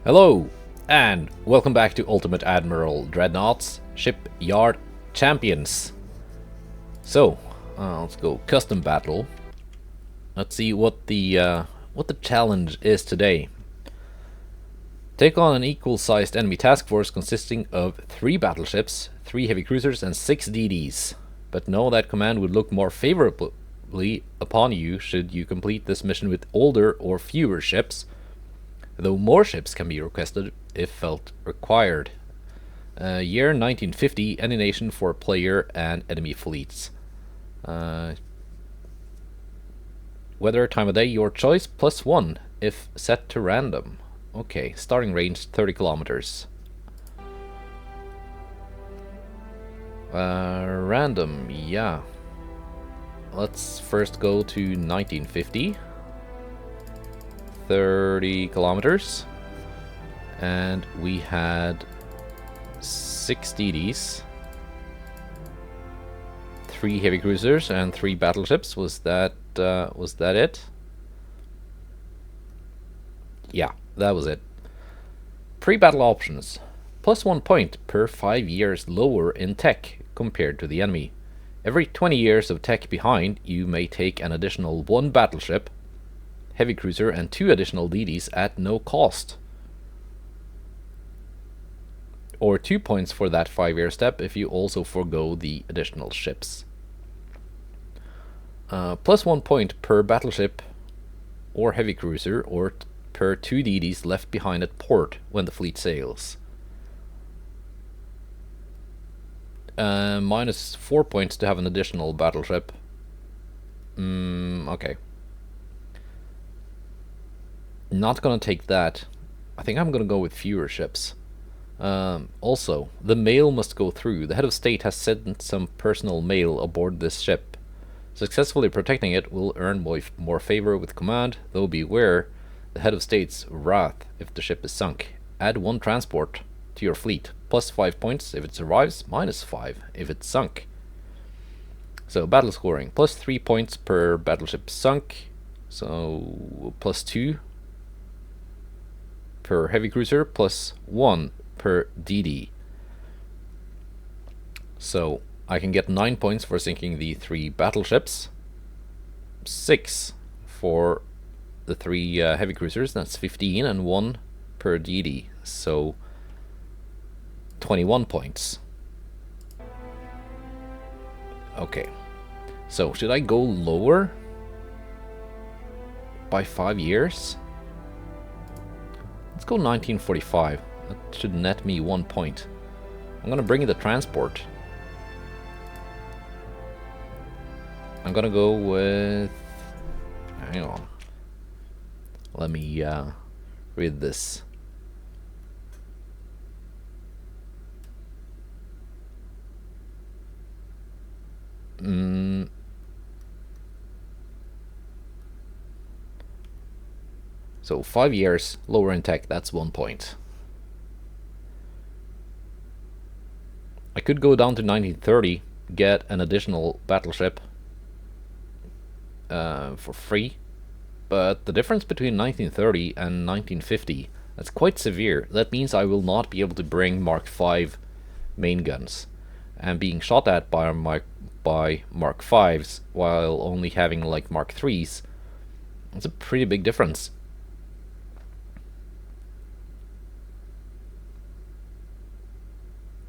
Hello, and welcome back to Ultimate Admiral Dreadnoughts, Shipyard Champions. So, let's go custom battle. Let's see what the challenge is today. Take on an equal-sized enemy task force consisting of 3 battleships, 3 heavy cruisers, and 6 DDs. But know that command would look more favorably upon you should you complete this mission with older or fewer ships, though more ships can be requested if felt required. Year 1950, any nation for player and enemy fleets. Weather, time of day, your choice, +1 if set to random. Okay, starting range 30 kilometers. Random, yeah. Let's first go to 1950. 30 kilometers. And we had 6 DDs. 3 heavy cruisers and 3 battleships. Was that it? Yeah, that was it. Pre-battle options. +1 point per 5 years lower in tech compared to the enemy. Every 20 years of tech behind, you may take an additional 1 battleship, heavy cruiser, and 2 additional DDs at no cost. Or 2 points for that 5-year step if you also forgo the additional ships. +1 point per battleship or heavy cruiser, or per 2 DDs left behind at port when the fleet sails. -4 points to have an additional battleship. Okay. Not gonna take that. I think I'm gonna go with fewer ships. Also, the mail must go through. The head of state has sent some personal mail aboard this ship. Successfully protecting it will earn more favor with command, though beware the head of state's wrath if the ship is sunk. Add 1 transport to your fleet, +5 points if it survives, -5 if it's sunk. So battle scoring, +3 points per battleship sunk, so +2 per heavy cruiser, +1 per DD. So I can get 9 points for sinking the 3 battleships, 6 for the 3 heavy cruisers, that's 15, and 1 per DD, so 21 points. Okay, so should I go lower by 5 years? Let's go 1945. That should net me 1 point. I'm gonna bring in the transport. I'm gonna go with... hang on. Let me read this. So 5 years, lower in tech, that's 1 point. I could go down to 1930, get an additional battleship for free, but the difference between 1930 and 1950, that's quite severe. That means I will not be able to bring Mark V main guns, and being shot at by Mark Vs while only having like Mark IIIs, that's a pretty big difference.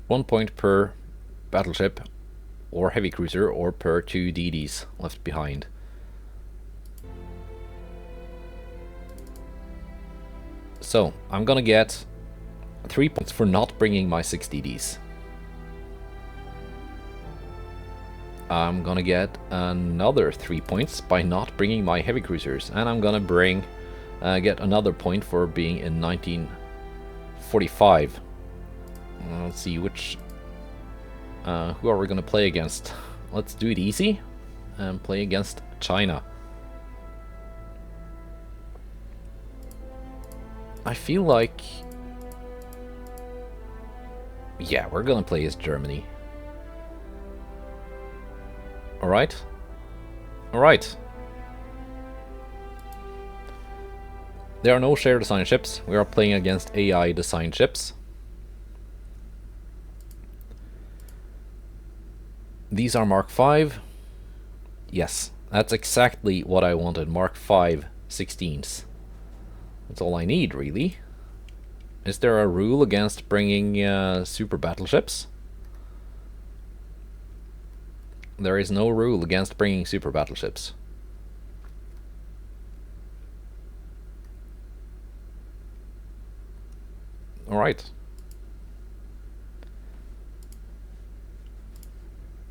One point per battleship or heavy cruiser, or per 2 DDs left behind. So I'm gonna get 3 points for not bringing my 6 DDs. I'm gonna get another 3 points by not bringing my heavy cruisers, and I'm gonna get another point for being in 1945. Let's see which... who are we gonna play against? Let's do it easy and play against China. I feel like... yeah, we're gonna play as Germany. Alright. There are no shared design ships. We are playing against AI design ships. These are Mark V. Yes, that's exactly what I wanted. Mark V 16s. That's all I need, really. Is there a rule against bringing super battleships? There is no rule against bringing super battleships. Alright.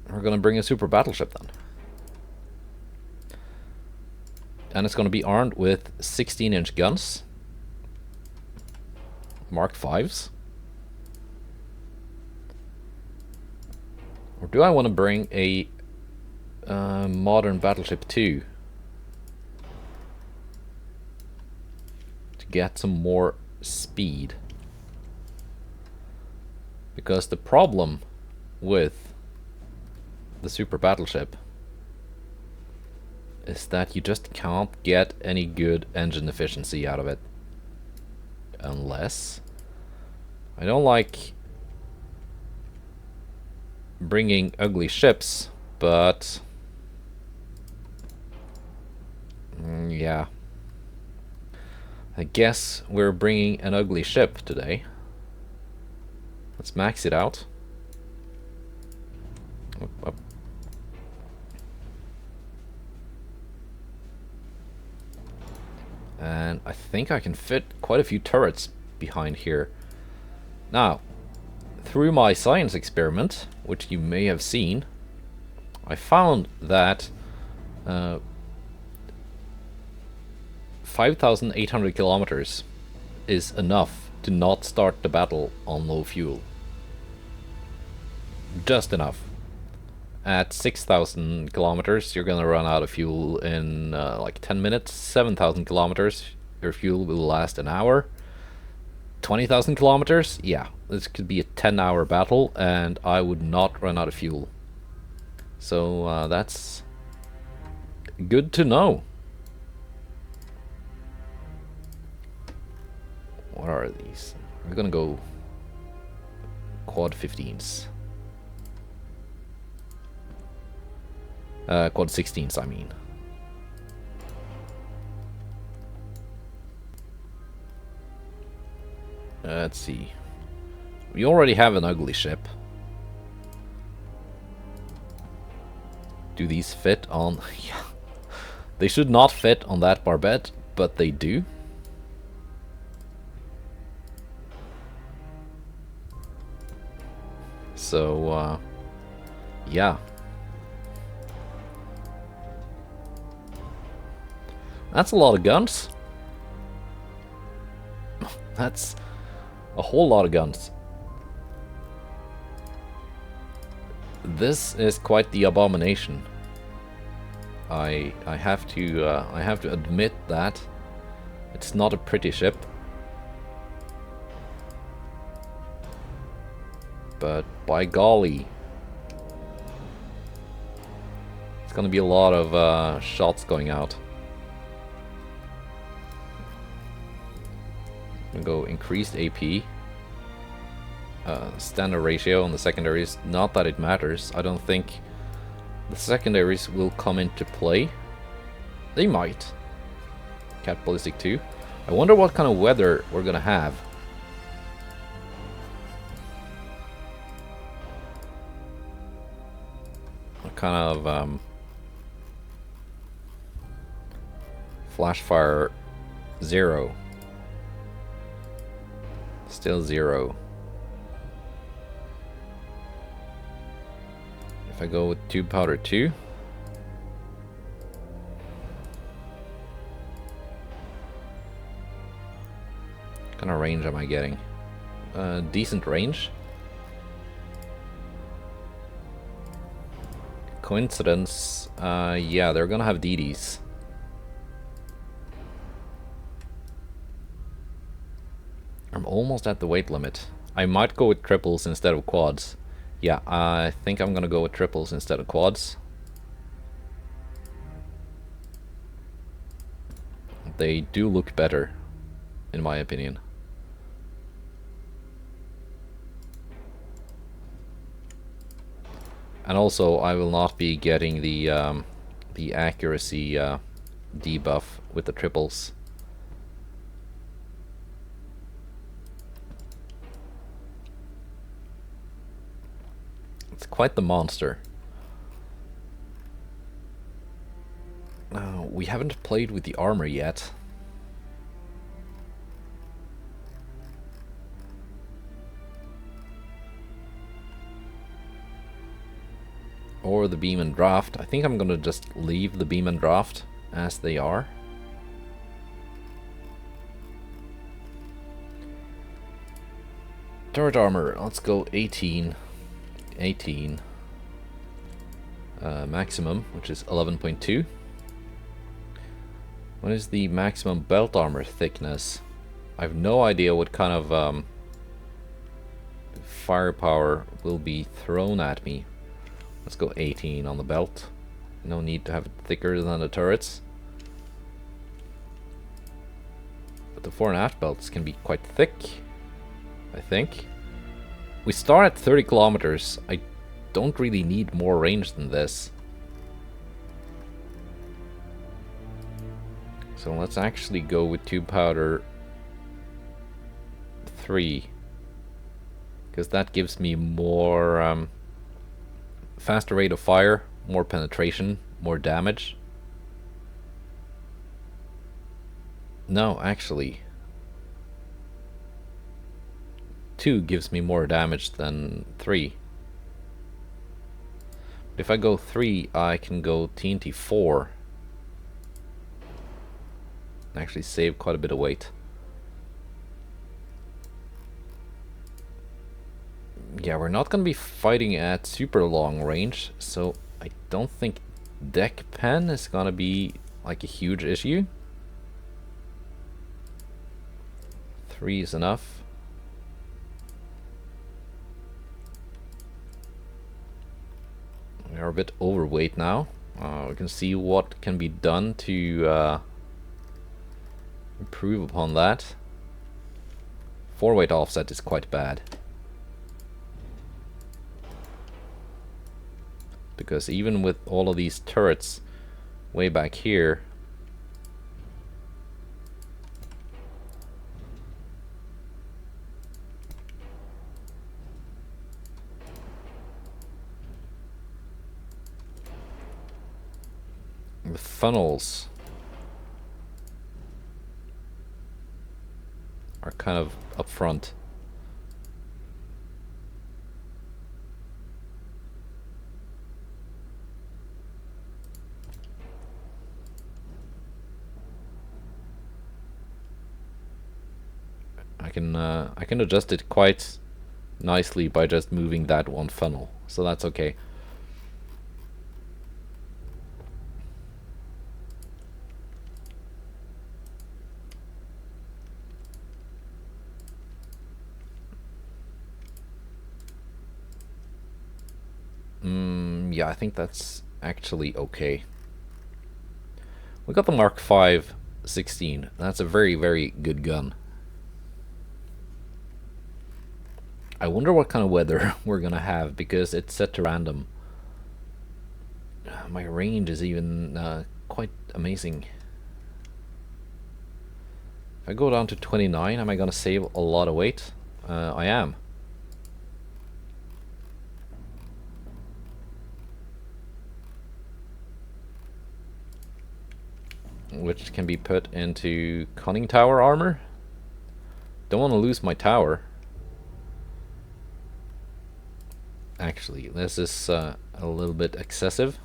We're gonna bring a super battleship then. And it's gonna be armed with 16-inch guns. Mark V's. Or do I want to bring a modern battleship too? To get some more speed. Because the problem with the super battleship is that you just can't get any good engine efficiency out of it. Unless... I don't like bringing ugly ships, but... yeah. I guess we're bringing an ugly ship today. Let's max it out. Up. And I think I can fit quite a few turrets behind here. Now, through my science experiment, which you may have seen, I found that 5,800 kilometers is enough to not start the battle on low fuel. Just enough. At 6,000 kilometers, you're gonna run out of fuel in like 10 minutes. 7,000 kilometers, your fuel will last an hour. 20,000 kilometers, yeah, this could be a 10-hour battle, and I would not run out of fuel. So that's good to know. What are these? We're gonna go quad 15s. Quad 16s, I mean. Let's see. We already have an ugly ship. Do these fit on... yeah. They should not fit on that barbette, but they do. So, yeah. That's a lot of guns. That's a whole lot of guns. This is quite the abomination. I have to admit that it's not a pretty ship. But by golly, it's gonna be a lot of shots going out. I'm gonna go increased AP. Standard ratio on the secondaries. Not that it matters. I don't think the secondaries will come into play. They might. Cat Ballistic 2. I wonder what kind of weather we're gonna have. What kind of flash fire 0. Still 0. If I go with tube powder 2. What kind of range am I getting? Decent range. Coincidence? Yeah, they're gonna have DDs. I'm almost at the weight limit. I might go with triples instead of quads. Yeah, I think I'm gonna go with triples instead of quads. They do look better in my opinion. And also, I will not be getting the accuracy debuff with the triples. It's quite the monster. We haven't played with the armor yet. Or the beam and draft. I think I'm gonna just leave the beam and draft as they are. Turret armor, let's go 18. 18. Maximum, which is 11.2. What is the maximum belt armor thickness? I have no idea what kind of firepower will be thrown at me. Let's go 18 on the belt. No need to have it thicker than the turrets. But the fore and aft belts can be quite thick, I think. We start at 30 kilometers. I don't really need more range than this. So let's actually go with tube powder 3. Because that gives me more faster rate of fire, more penetration, more damage. No, actually 2 gives me more damage than 3. But if I go 3, I can go TNT 4. Actually save quite a bit of weight. Yeah, we're not gonna be fighting at super long range, so I don't think deck pen is gonna be like a huge issue. 3 is enough. We are a bit overweight now. We can see what can be done to improve upon that. 4 weight offset is quite bad. Because even with all of these turrets way back here, the funnels are kind of up front. I can adjust it quite nicely by just moving that one funnel, so that's okay. Yeah, I think that's actually okay. We got the Mark V 16. That's a very, very good gun. I wonder what kind of weather we're gonna have, because it's set to random. My range is even quite amazing. If I go down to 29, am I gonna save a lot of weight? I am. Which can be put into conning tower armor. Don't want to lose my tower. Actually, this is a little bit excessive.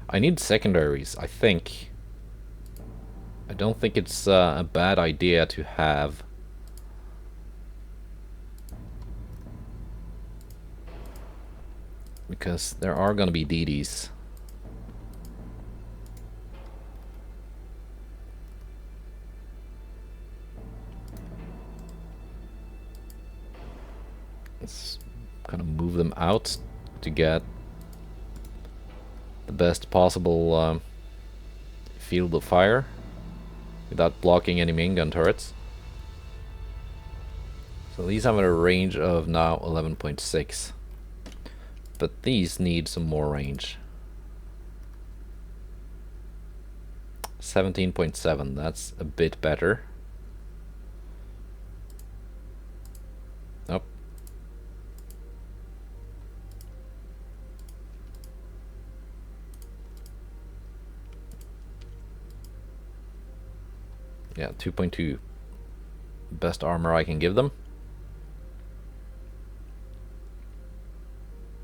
I need secondaries, I think. I don't think it's a bad idea to have. Because there are gonna be DDs. Let's kind of move them out to get the best possible field of fire. without blocking any main gun turrets. So these have a range of now 11.6. But these need some more range. 17.7, that's a bit better. Nope. Yeah, 2.2. Best armor I can give them.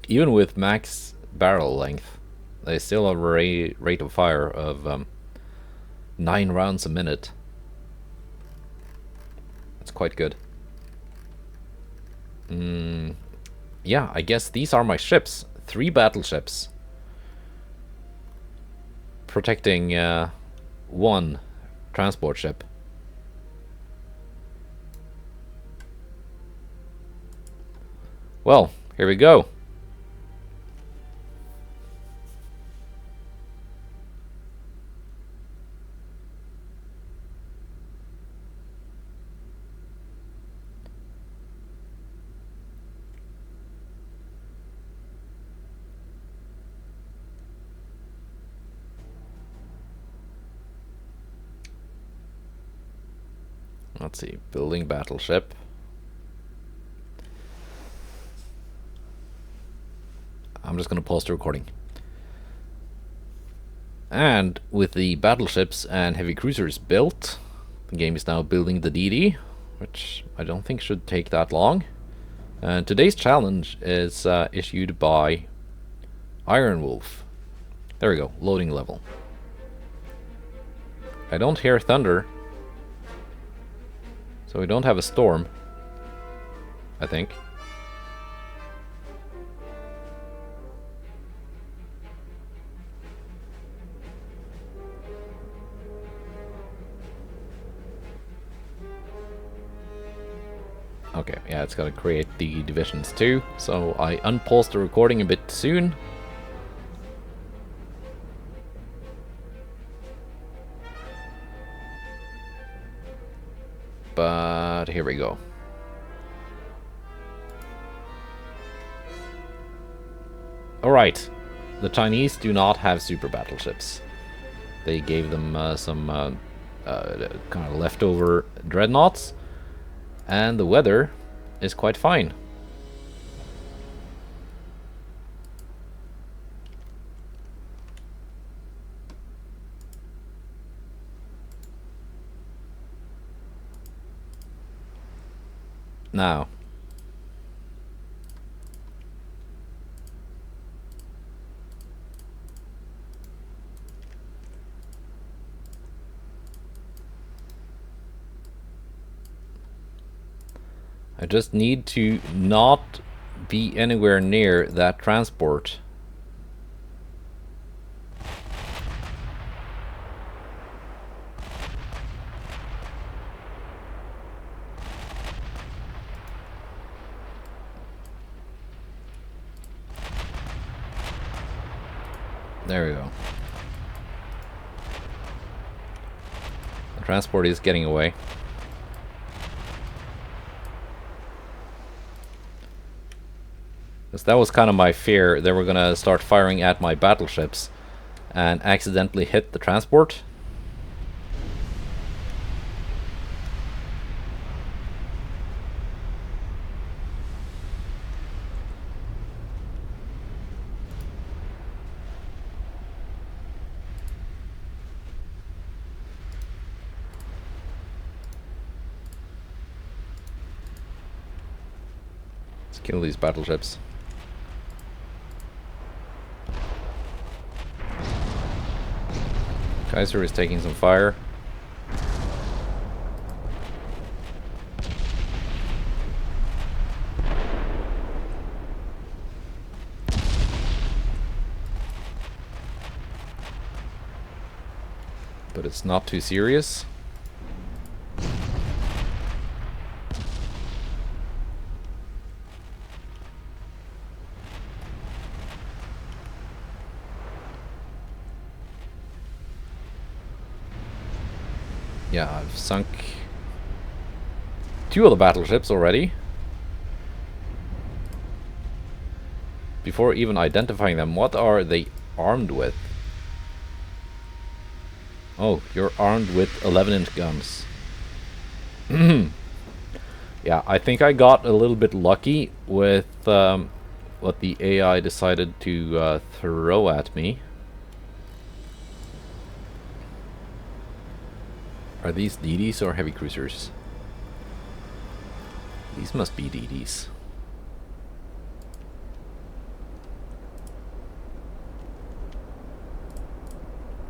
Even with max barrel length, they still have a rate of fire of 9 rounds a minute. That's quite good. Yeah, I guess these are my ships. 3 battleships. Protecting 1 transport ship. Well, here we go. Let's see, building battleship. I'm just going to pause the recording. And with the battleships and heavy cruisers built, the game is now building the DD, which I don't think should take that long. And today's challenge is issued by PwnIronwolf. There we go, loading level. I don't hear thunder. So we don't have a storm, I think. Okay, yeah, it's gonna create the divisions too, so I unpaused the recording a bit soon. But here we go. Alright, the Chinese do not have super battleships. They gave them some kind of leftover dreadnoughts, and the weather is quite fine. Now, I just need to not be anywhere near that transport. There we go. The transport is getting away. Because that was kind of my fear. They were gonna start firing at my battleships and accidentally hit the transport. Let's kill these battleships. Kaiser is taking some fire. But it's not too serious. Yeah, sunk 2 of the battleships already. Before even identifying them, what are they armed with? Oh, you're armed with 11-inch guns. Yeah, I think I got a little bit lucky with what the AI decided to throw at me. Are these DDs or heavy cruisers? These must be DDs.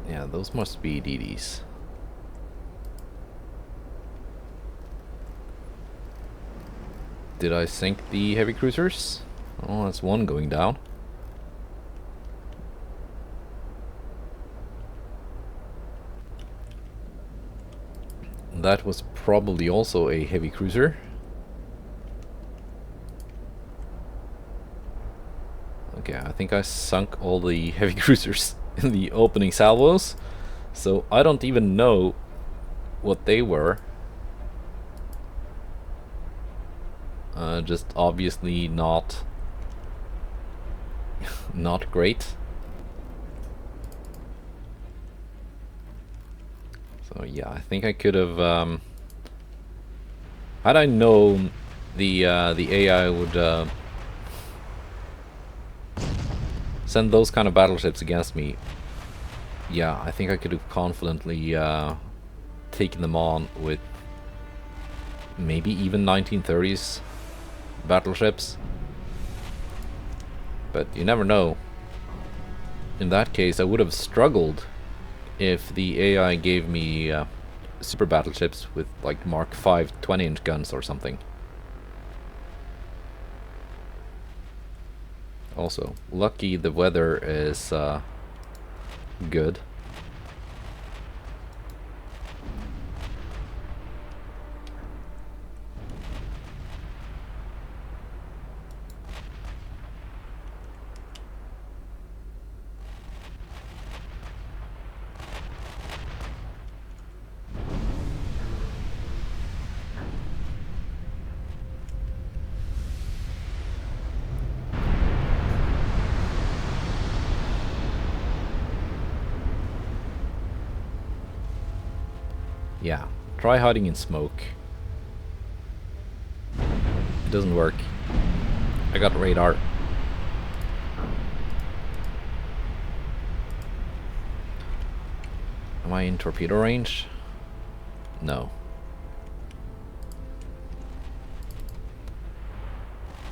Yeah, those must be DDs. Did I sink the heavy cruisers? Oh, that's one going down. That was probably also a heavy cruiser. Okay, I think I sunk all the heavy cruisers in the opening salvos, so I don't even know what they were. Just obviously not great. So yeah, I think I could have had I known the AI would send those kind of battleships against me. Yeah, I think I could have confidently taken them on with maybe even 1930s battleships. But you never know. In that case, I would have struggled if the AI gave me super battleships with like Mark V 20-inch guns or something. Also, lucky the weather is good. Yeah, try hiding in smoke. It doesn't work. I got radar. Am I in torpedo range? No.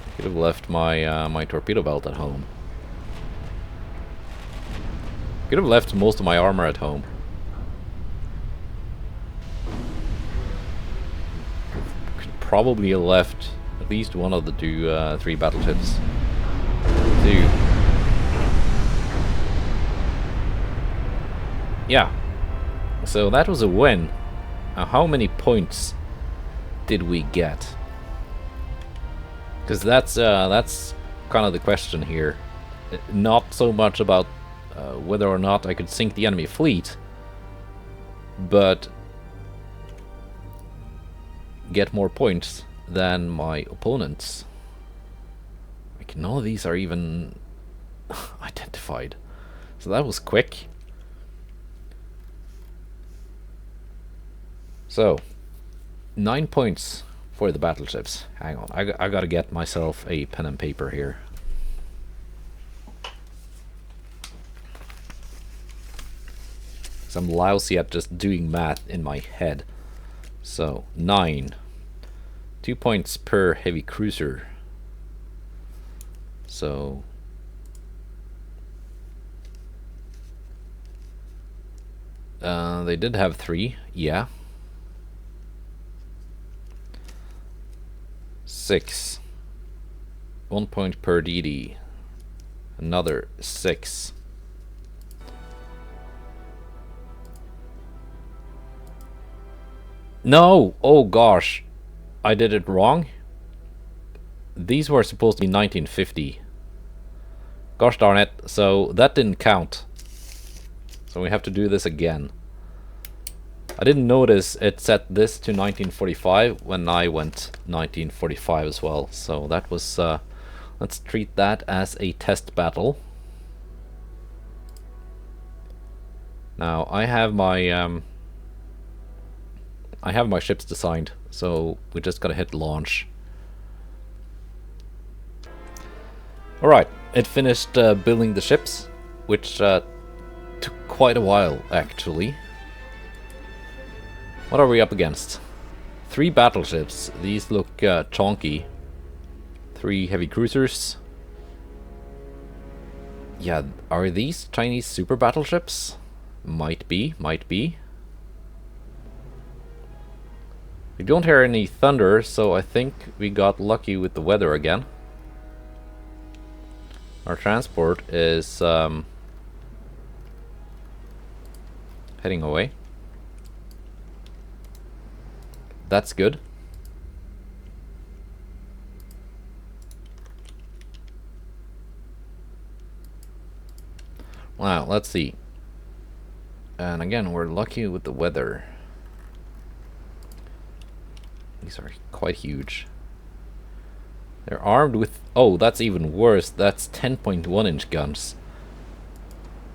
I could have left my my torpedo belt at home. Could have left most of my armor at home. Probably left at least one of the three battleships. Two. Yeah. So that was a win. Now, how many points did we get? Because that's kind of the question here. Not so much about whether or not I could sink the enemy fleet, but get more points than my opponents. Like, none of these are even identified. So that was quick. So, 9 points for the battleships. Hang on, I gotta get myself a pen and paper here. So I'm lousy at just doing math in my head. So, 9. 2 points per heavy cruiser. So... they did have 3, yeah. 6. 1 point per DD. Another 6. No! Oh gosh. I did it wrong. These were supposed to be 1950. Gosh darn it. So that didn't count. So we have to do this again. I didn't notice it set this to 1945 when I went 1945 as well. So that was, let's treat that as a test battle. Now I have my ships designed, so we just gotta hit launch. Alright, it finished building the ships, which took quite a while actually. What are we up against? 3 battleships. These look chonky. 3 heavy cruisers. Yeah, are these Chinese super battleships? Might be, might be. We don't hear any thunder, so I think we got lucky with the weather again. Our transport is heading away. That's good. Wow, let's see. And again, we're lucky with the weather. These are quite huge. They're armed with... Oh, that's even worse. That's 10.1 inch guns.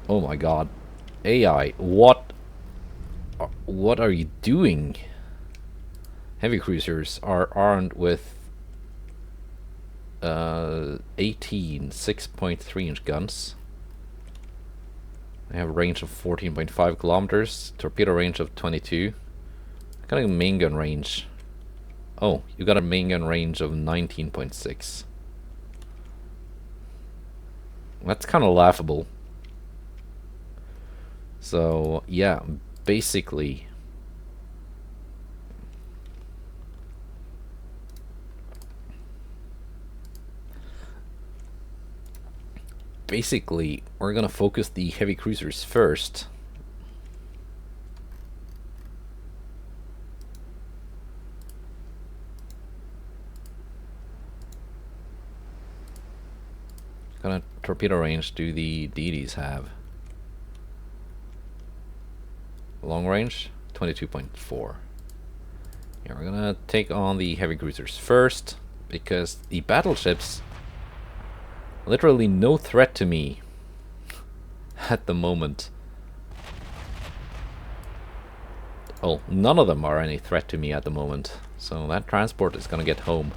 Oh my god. AI, what are you doing? Heavy cruisers are armed with 18 6.3 inch guns. They have a range of 14.5 kilometers, torpedo range of 22. Got a main gun range. Oh, you got a main gun range of 19.6. That's kind of laughable. So, yeah, basically... we're gonna focus the heavy cruisers first. What kind of torpedo range do the DDs have? Long range, 22.4. Yeah, we're gonna take on the heavy cruisers first, because the battleships literally no threat to me at the moment. Oh, none of them are any threat to me at the moment. So that transport is gonna get home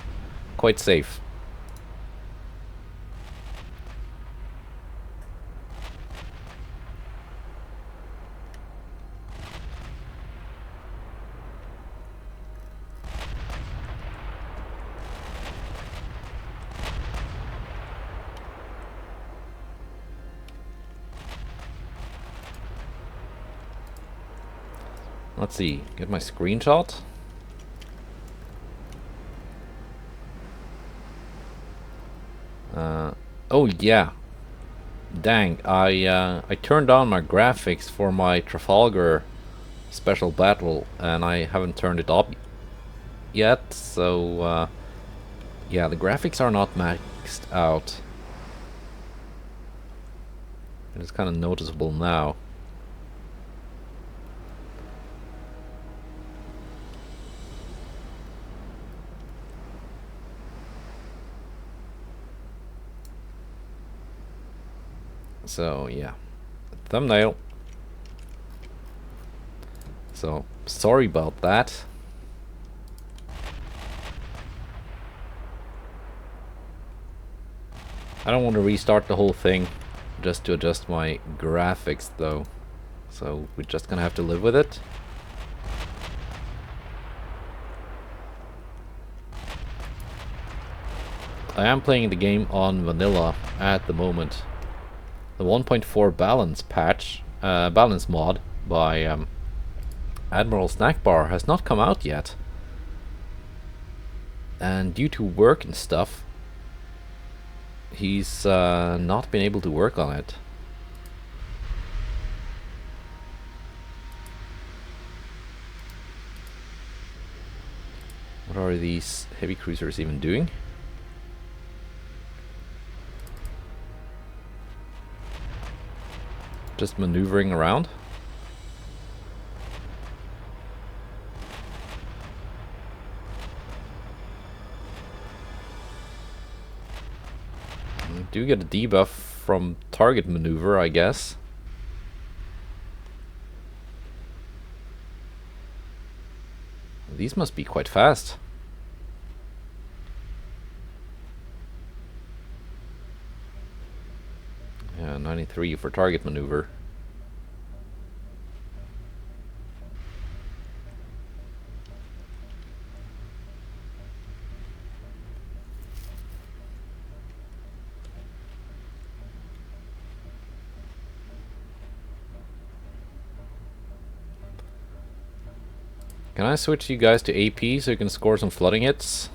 quite safe. Let's see, get my screenshot. Oh yeah. Dang, I turned on my graphics for my Trafalgar special battle and I haven't turned it up yet, so yeah, the graphics are not maxed out. It's kind of noticeable now. So yeah, thumbnail. So sorry about that. I don't want to restart the whole thing just to adjust my graphics though. So we're just gonna have to live with it. I am playing the game on vanilla at the moment. The 1.4 balance patch, balance mod by Admiral Snackbar has not come out yet. And due to work and stuff, he's not been able to work on it. What are these heavy cruisers even doing? Just maneuvering around. do get a debuff from target maneuver, I guess. These must be quite fast. Yeah, 93 for target maneuver. Can I switch you guys to AP so you can score some flooding hits?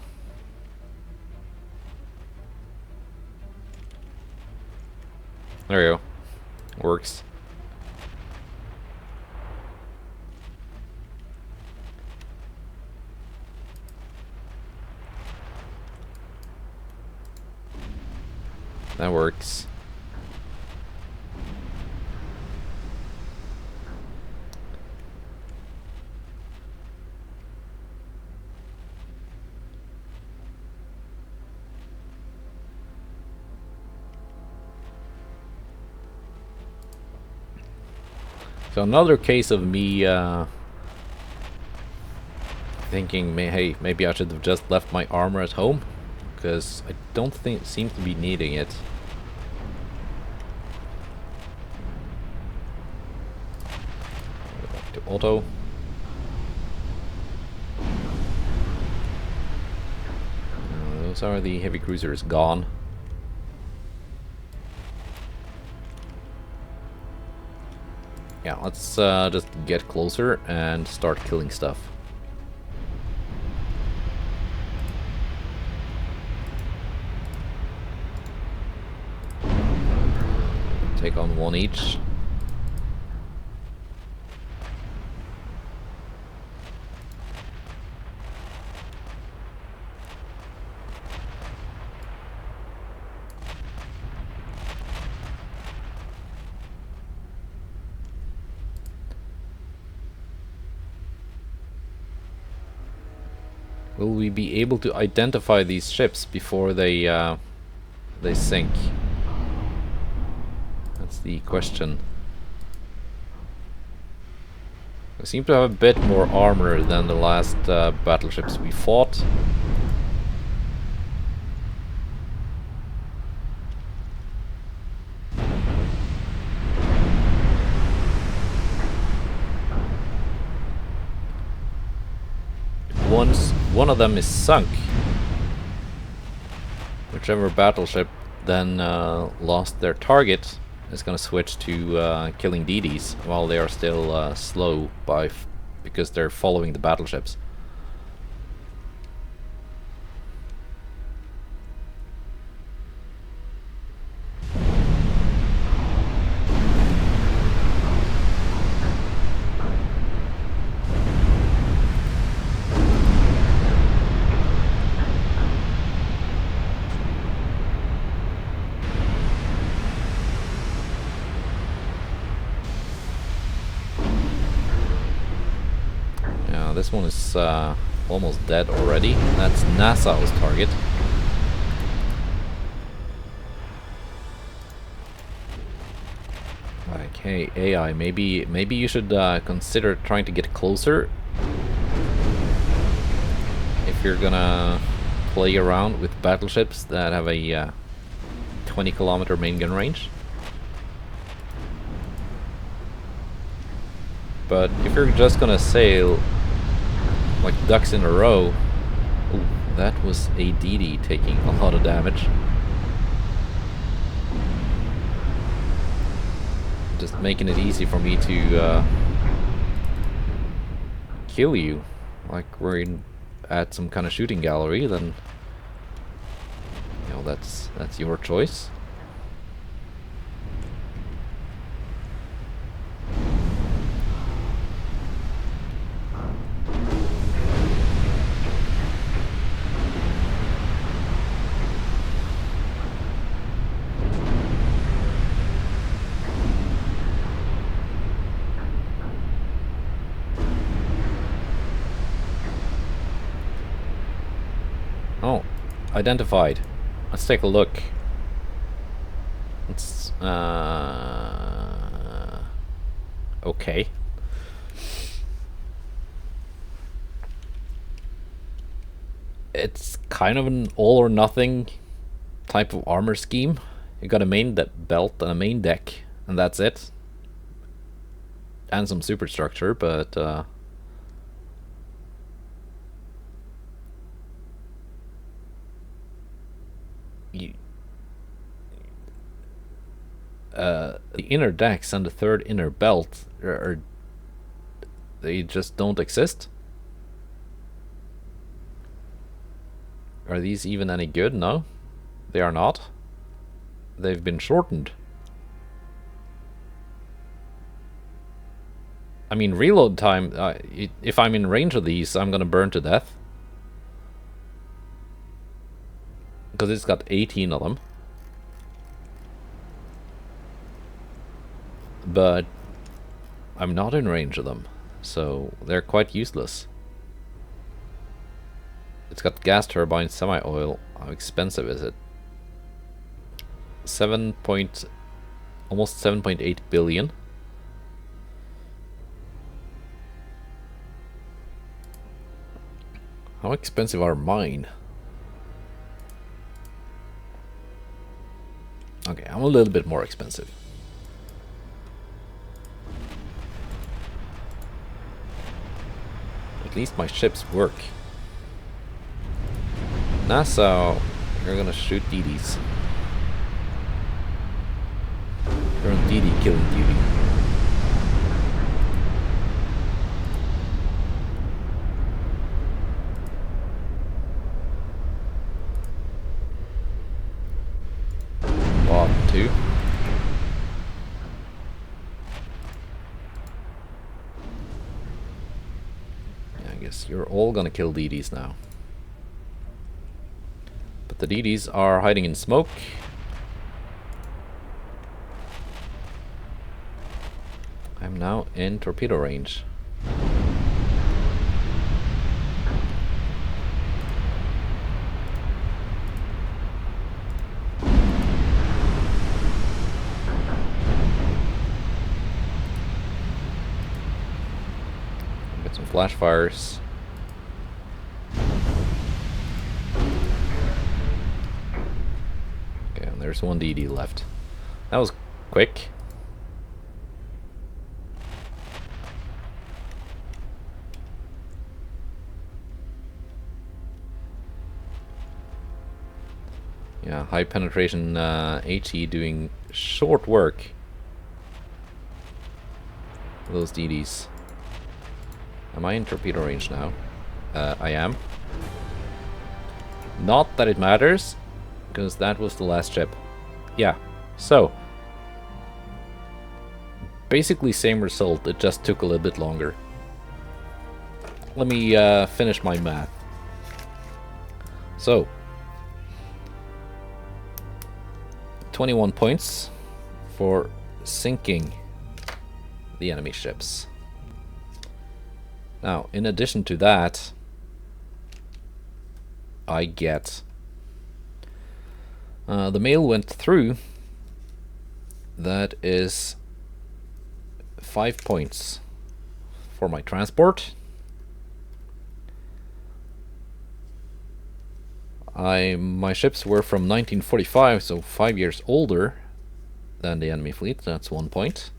There you go. Works. That works. So another case of me thinking, hey, maybe I should have just left my armor at home, because I don't think it seems to be needing it. Go back to auto. Those are the heavy cruisers gone. Yeah, let's just get closer and start killing stuff. Take on one each. Will we be able to identify these ships before they sink? That's the question. We seem to have a bit more armor than the last battleships we fought. Once one of them is sunk, whichever battleship then lost their target is going to switch to killing DDs while they are still slow because they're following the battleships. This one is almost dead already. That's NASA's target. Okay, AI, maybe you should consider trying to get closer if you're gonna play around with battleships that have a 20-kilometer main gun range. But if you're just gonna sail like ducks in a row... Ooh, that was a DD taking a lot of damage. Just making it easy for me to kill you. Like we're at some kind of shooting gallery, then you know that's your choice. Oh, identified. Let's take a look. It's okay. It's kind of an all or nothing type of armor scheme. You got a main belt and a main deck, and that's it. And some superstructure, but the inner decks and the third inner belt they just don't exist. Are these even any good? No, they are not. They've been shortened. I mean, reload time, if I'm in range of these, I'm gonna burn to death. Because it's got 18 of them. But I'm not in range of them, so they're quite useless. It's got gas turbine, semi-oil. How expensive is it? Almost 7.8 billion. How expensive are mine? Okay, I'm a little bit more expensive. At least my ships work. NASA, you're gonna shoot DDs. You're on DD killing duty. Lot 2. I guess you're all gonna kill DDs now. But the DDs are hiding in smoke. I'm now in torpedo range. Get some flash fires. Okay, and there's one DD left. That was quick. Yeah, high penetration HE doing short work. Those DDs. Am I in torpedo range now? I am. Not that it matters, because that was the last ship. Yeah, so basically same result, it just took a little bit longer. Let me finish my math. So 21 points for sinking the enemy ships. Now, in addition to that, I get the mail went through. That is 5 points for my transport. My ships were from 1945, so 5 years older than the enemy fleet. That's 1 point.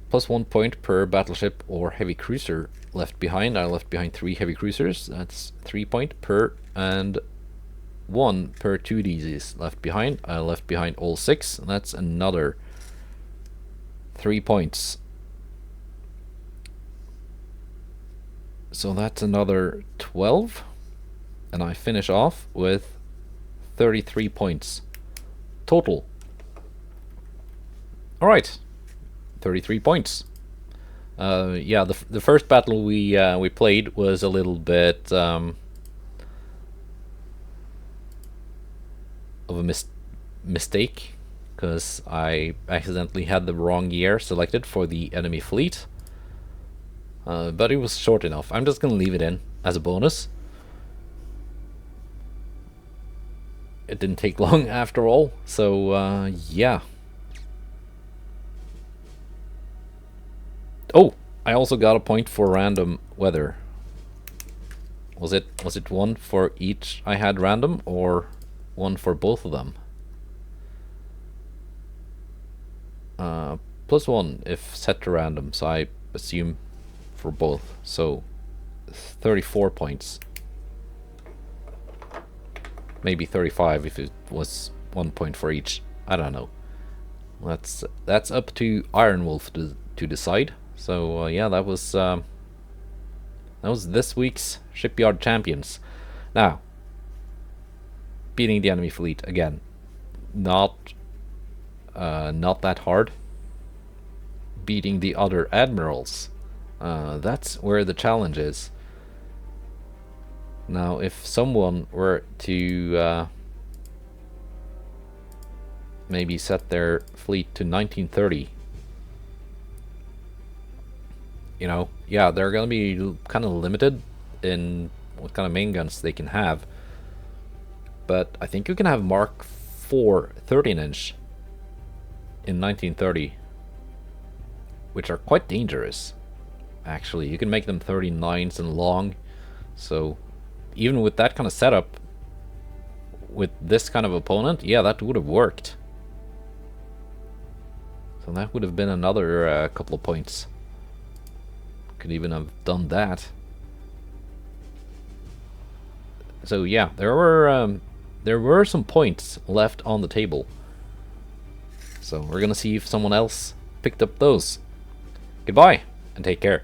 Plus 1 point per battleship or heavy cruiser left behind. I left behind 3 heavy cruisers. That's 3 point per, and 1 per 2 DZs left behind. I left behind all 6, and that's another 3 points. So that's another 12, and I finish off with 33 points total. All right, 33 points. Yeah, the first battle we played was a little bit of a mistake, because I accidentally had the wrong year selected for the enemy fleet. But it was short enough. I'm just gonna leave it in as a bonus. it didn't take long after all. So yeah. Oh, I also got a point for random weather. Was it one for each I had random, or one for both of them? +1 if set to random, so I assume for both. So 34 points. Maybe 35 if it was 1 point for each. I don't know. That's up to Ironwolf to decide. So yeah, that was this week's Shipyard Champions. Now, beating the enemy fleet again, not that hard. Beating the other admirals, that's where the challenge is. Now, if someone were to maybe set their fleet to 1930, you know, yeah, they're gonna be kind of limited in what kind of main guns they can have. But I think you can have Mark IV 13-inch in 1930, which are quite dangerous. Actually, you can make them 39s and long. So even with that kind of setup, with this kind of opponent, yeah, that would have worked. So that would have been another couple of points. Could even have done that. So yeah, there were some points left on the table. So we're gonna see if someone else picked up those. Goodbye, and take care.